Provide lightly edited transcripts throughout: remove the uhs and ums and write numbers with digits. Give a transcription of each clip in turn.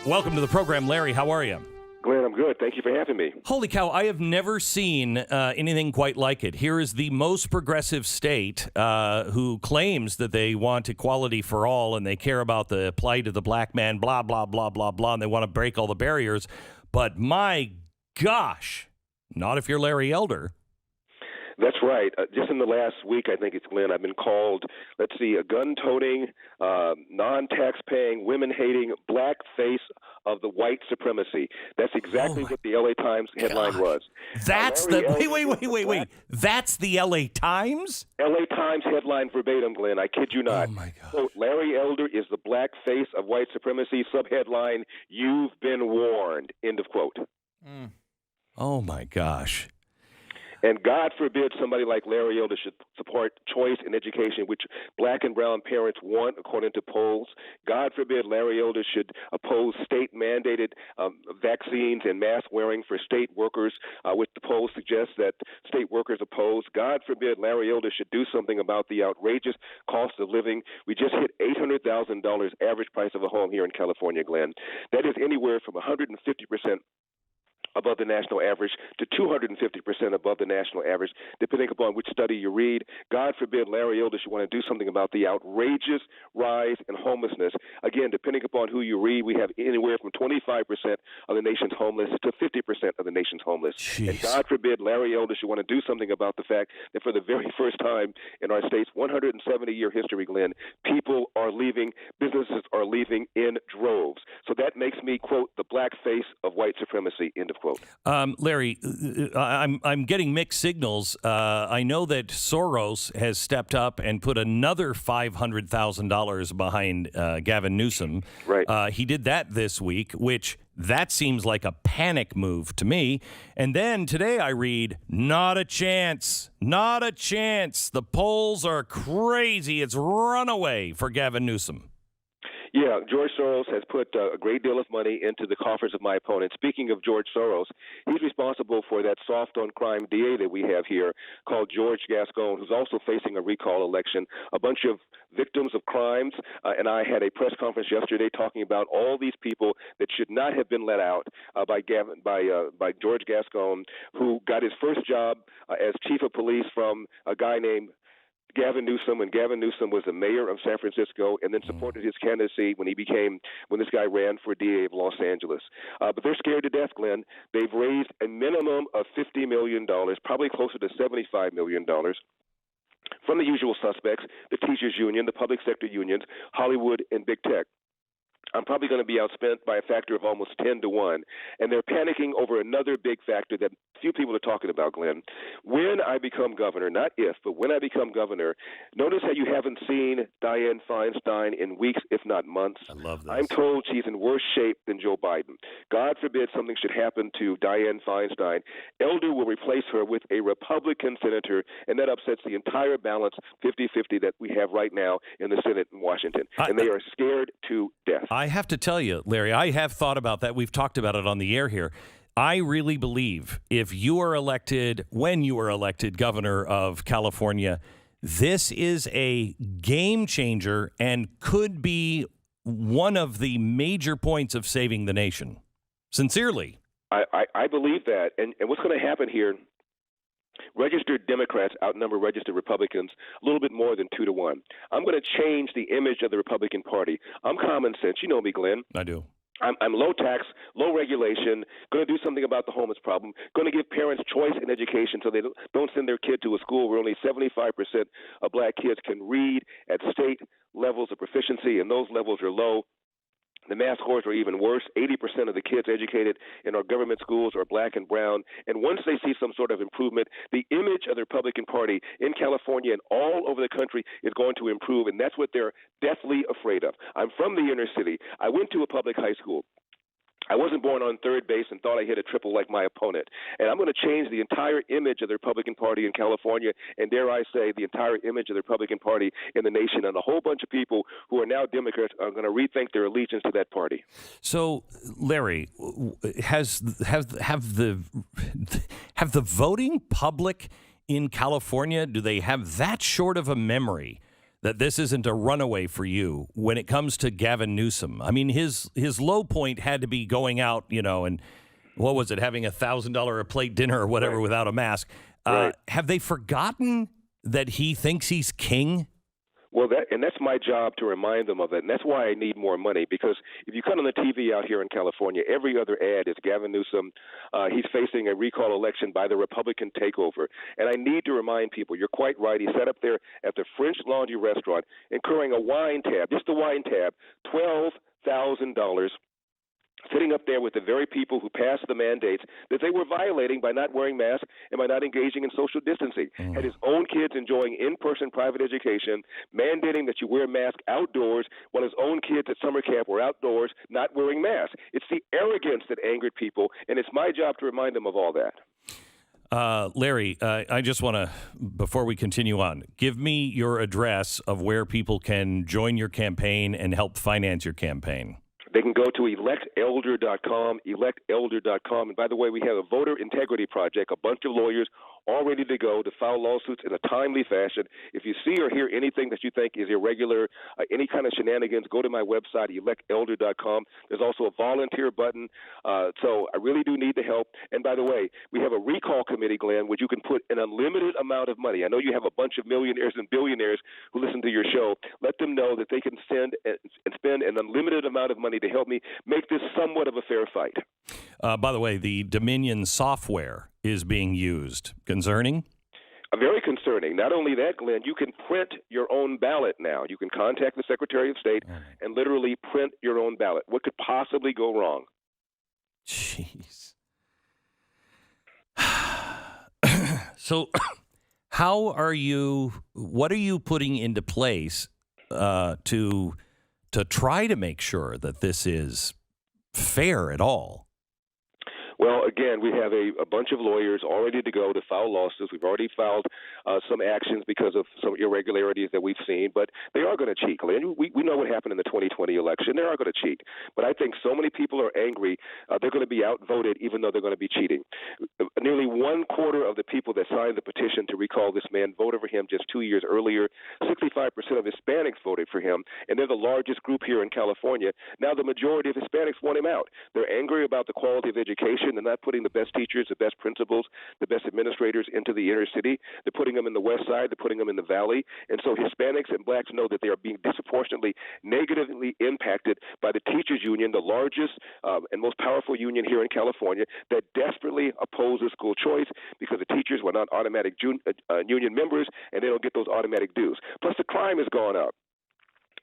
Welcome to the program, Larry. How are you? Glenn, I'm good. Thank you for having me. Holy cow, I have never seen anything quite like it. Here is the most progressive state who claims that they want equality for all and they care about the plight of the black man, blah, blah, blah, blah, blah, and they want to break all the barriers. But my gosh, not if you're Larry Elder. That's right. Just in the last week, I think it's Glenn, I've been called, a gun-toting, non-tax-paying, women-hating, black face of the white supremacy. That's exactly what the L.A. Times headline was. That's wait. That's the L.A. Times? L.A. Times headline verbatim, Glenn. I kid you not. Oh, my God. Quote, Larry Elder is the black face of white supremacy. Subheadline, you've been warned. End of quote. Oh, my gosh. And God forbid somebody like Larry Elder should support choice in education, which black and brown parents want, according to polls. God forbid Larry Elder should oppose state-mandated vaccines and mask wearing for state workers, which the polls suggest that state workers oppose. God forbid Larry Elder should do something about the outrageous cost of living. We just hit $800,000 average price of a home here in California, Glenn. That is anywhere from 150% above the national average to 250% above the national average, depending upon which study you read. God forbid Larry Elder should want to do something about the outrageous rise in homelessness. Again, depending upon who you read, we have anywhere from 25% of the nation's homeless to 50% of the nation's homeless. Jeez. And God forbid Larry Elder should want to do something about the fact that for the very first time in our state's 170-year history, Glenn, people are leaving, businesses are leaving in droves. So that makes me, quote, the black face of white supremacy, end of quote. Larry, I'm getting mixed signals. I know that Soros has stepped up and put another $500,000 behind Gavin Newsom. Right. He did that this week, which that seems like a panic move to me. And then today I read, not a chance, not a chance. The polls are crazy. It's runaway for Gavin Newsom. Yeah, George Soros has put a great deal of money into the coffers of my opponent. Speaking of George Soros, he's responsible for that soft-on-crime DA that we have here called George Gascon, who's also facing a recall election. A bunch of victims of crimes, and I had a press conference yesterday talking about all these people that should not have been let out by George Gascon, who got his first job as chief of police from a guy named Gavin Newsom, when Gavin Newsom was the mayor of San Francisco, and then supported his candidacy when this guy ran for DA of Los Angeles. But they're scared to death, Glenn. They've raised a minimum of $50 million, probably closer to $75 million. From the usual suspects, the teachers union, the public sector unions, Hollywood, and big tech. I'm probably going to be outspent by a factor of almost 10 to 1. And they're panicking over another big factor that few people are talking about, Glenn. When I become governor, not if, but when I become governor, notice how you haven't seen Dianne Feinstein in weeks, if not months. I love this. I'm told she's in worse shape than Joe Biden. God forbid something should happen to Dianne Feinstein. Elder will replace her with a Republican senator, and that upsets the entire balance, 50-50, that we have right now in the Senate in Washington. And they are scared to death. I have to tell you, Larry, I have thought about that. We've talked about it on the air here. I really believe if you are elected, when you are elected governor of California, this is a game changer and could be one of the major points of saving the nation. Sincerely. I believe that. And what's going to happen here, registered Democrats outnumber registered Republicans a little bit more than 2 to 1. I'm going to change the image of the Republican Party. I'm common sense. You know me, Glenn. I do. I'm low tax, low regulation, going to do something about the homeless problem, going to give parents choice in education so they don't send their kid to a school where only 75% of black kids can read at state levels of proficiency, and those levels are low. The math scores are even worse. 80% of the kids educated in our government schools are black and brown. And once they see some sort of improvement, the image of the Republican Party in California and all over the country is going to improve, and that's what they're deathly afraid of. I'm from the inner city. I went to a public high school. I wasn't born on third base and thought I hit a triple like my opponent. And I'm going to change the entire image of the Republican Party in California, and dare I say, the entire image of the Republican Party in the nation. And a whole bunch of people who are now Democrats are going to rethink their allegiance to that party. So, Larry, have the voting public in California, do they have that short of a memory that this isn't a runaway for you when it comes to Gavin Newsom. I mean, his low point had to be going out, and what was it, having $1,000 a plate dinner or whatever without a mask. Right. Have they forgotten that he thinks he's king? Well, that's my job to remind them of it, and that's why I need more money, because if you cut on the TV out here in California, every other ad is Gavin Newsom. He's facing a recall election by the Republican takeover, and I need to remind people, you're quite right, he sat up there at the French Laundry restaurant incurring a wine tab, just a wine tab, $12,000, sitting up there with the very people who passed the mandates that they were violating by not wearing masks and by not engaging in social distancing. Had his own kids enjoying in-person private education, mandating that you wear a mask outdoors while his own kids at summer camp were outdoors not wearing masks. It's the arrogance that angered people, and it's my job to remind them of all that. Larry, I just want to, before we continue on, give me your address of where people can join your campaign and help finance your campaign. They can go to electelder.com, electelder.com. And by the way, we have a voter integrity project, a bunch of lawyers all ready to go to file lawsuits in a timely fashion. If you see or hear anything that you think is irregular, any kind of shenanigans, go to my website, electelder.com. There's also a volunteer button. So I really do need the help. And by the way, we have a recall committee, Glenn, which you can put an unlimited amount of money. I know you have a bunch of millionaires and billionaires who listen to your show. Let them know that they can send and spend an unlimited amount of money to help me make this somewhat of a fair fight. By the way, the Dominion software is being used. Concerning? Very concerning. Not only that, Glenn, you can print your own ballot now. You can contact the Secretary of State and literally print your own ballot. What could possibly go wrong? Jeez. So what are you putting into place to try to make sure that this is fair at all? Well, again, we have a bunch of lawyers all ready to go to file lawsuits. We've already filed some actions because of some irregularities that we've seen, but they are going to cheat. We know what happened in the 2020 election. They are going to cheat. But I think so many people are angry, they're going to be outvoted even though they're going to be cheating. Nearly 1/4 of the people that signed the petition to recall this man voted for him just 2 years earlier. 65% of Hispanics voted for him, and they're the largest group here in California. Now the majority of Hispanics want him out. They're angry about the quality of education. They're not putting the best teachers, the best principals, the best administrators into the inner city. They're putting them in the west side. They're putting them in the valley. And so Hispanics and blacks know that they are being disproportionately negatively impacted by the teachers union, the largest and most powerful union here in California, that desperately opposes school choice because the teachers were not automatic union members and they don't get those automatic dues. Plus the crime has gone up.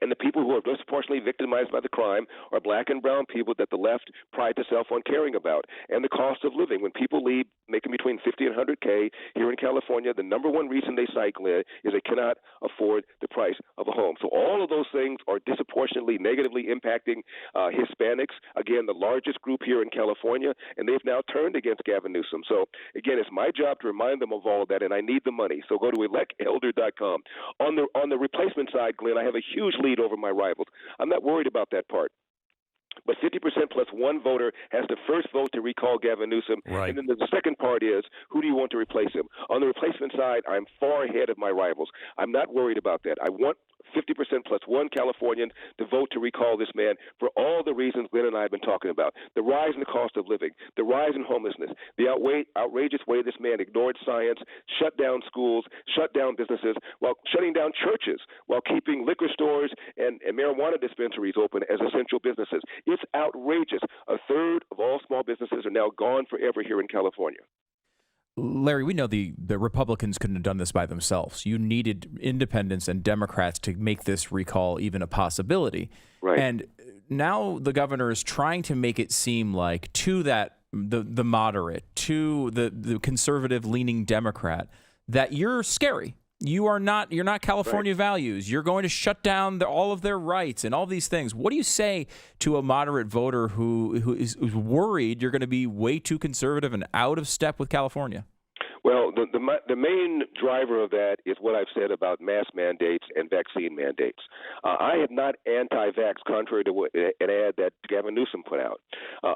And the people who are disproportionately victimized by the crime are black and brown people that the left prides itself on caring about. And the cost of living. When people leave making between $50,000 and $100,000 here in California, the number one reason they cite, Glenn, is they cannot afford the price of a home. So all of those things are disproportionately negatively impacting Hispanics, again, the largest group here in California, and they've now turned against Gavin Newsom. So, again, it's my job to remind them of all of that, and I need the money. So go to electelder.com. On the replacement side, Glenn, I have a huge lead over my rivals. I'm not worried about that part. But 50% plus one voter has to first vote to recall Gavin Newsom. Right. And then the second part is, who do you want to replace him? On the replacement side, I'm far ahead of my rivals. I'm not worried about that. I want 50% plus one Californian to vote to recall this man for all the reasons Glenn and I have been talking about. The rise in the cost of living, the rise in homelessness, the outrageous way this man ignored science, shut down schools, shut down businesses, while shutting down churches, while keeping liquor stores and marijuana dispensaries open as essential businesses. It's outrageous. A third of all small businesses are now gone forever here in California. Larry, we know the Republicans couldn't have done this by themselves. You needed independents and Democrats to make this recall even a possibility. Right. And now the governor is trying to make it seem like to the moderate, to the conservative-leaning Democrat, that you're scary. You're not California right. values. You're going to shut down all of their rights and all these things. What do you say to a moderate voter who is worried you're going to be way too conservative and out of step with California? Well, the main driver of that is what I've said about mask mandates and vaccine mandates. I am not anti-vax, contrary to an ad that Gavin Newsom put out.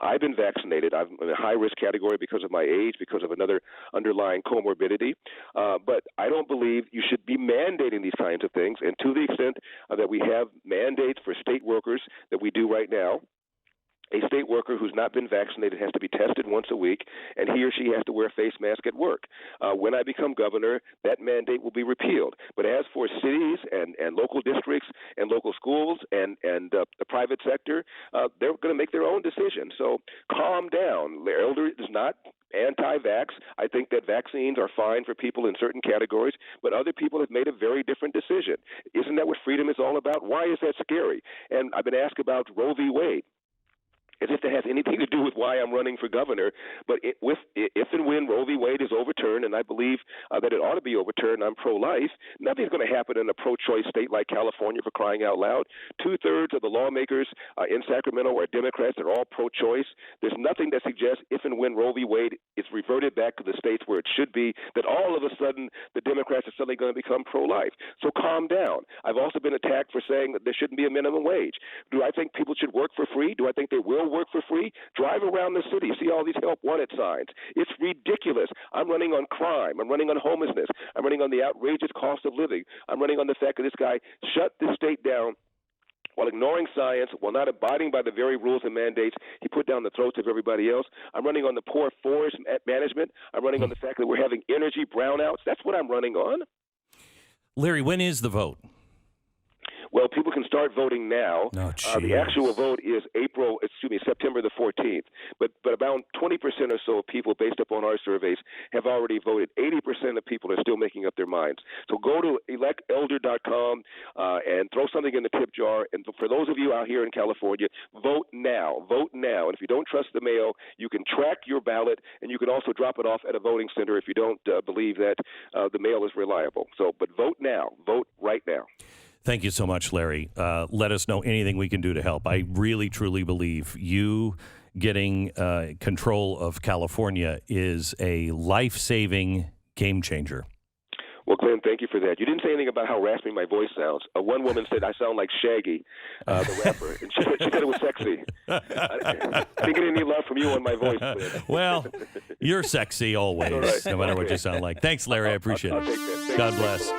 I've been vaccinated. I'm in a high-risk category because of my age, because of another underlying comorbidity. But I don't believe you should be mandating these kinds of things. And to the extent that we have mandates for state workers that we do right now, a state worker who's not been vaccinated has to be tested once a week, and he or she has to wear a face mask at work. When I become governor, that mandate will be repealed. But as for cities and local districts and local schools and the private sector, they're going to make their own decision. So calm down. The elder is not anti-vax. I think that vaccines are fine for people in certain categories, but other people have made a very different decision. Isn't that what freedom is all about? Why is that scary? And I've been asked about Roe v. Wade, as if that has anything to do with why I'm running for governor. But if and when Roe v. Wade is overturned, and I believe that it ought to be overturned, I'm pro-life, nothing's going to happen in a pro-choice state like California, for crying out loud. 2/3 of the lawmakers in Sacramento are Democrats. They're all pro-choice. There's nothing that suggests if and when Roe v. Wade is reverted back to the states where it should be, that all of a sudden the Democrats are suddenly going to become pro-life. So calm down. I've also been attacked for saying that there shouldn't be a minimum wage. Do I think people should work for free? Do I think they will work for free? Drive around the city, see all these help wanted signs. It's ridiculous. I'm running on crime. I'm running on homelessness. I'm running on the outrageous cost of living. I'm running on the fact that this guy shut this state down while ignoring science, while not abiding by the very rules and mandates he put down the throats of everybody else. I'm running on the poor forest management. I'm running on the fact that we're having energy brownouts. That's what I'm running on. Larry, when is the vote? Well, people can start voting now. The actual vote is September the 14th. But about 20% or so of people, based upon our surveys, have already voted. 80% of people are still making up their minds. So go to electelder.com and throw something in the tip jar. And for those of you out here in California, vote now. Vote now. And if you don't trust the mail, you can track your ballot, and you can also drop it off at a voting center if you don't believe that the mail is reliable. But vote now. Vote right now. Thank you so much, Larry. Let us know anything we can do to help. I really, truly believe you getting control of California is a life-saving game changer. Well, Glenn, thank you for that. You didn't say anything about how raspy my voice sounds. One woman said I sound like Shaggy, the rapper, and she said it was sexy. I didn't get any love from you on my voice, Glenn. Well, you're sexy always, no matter what you sound like. Thanks, Larry. I appreciate it. I'll take that. God bless.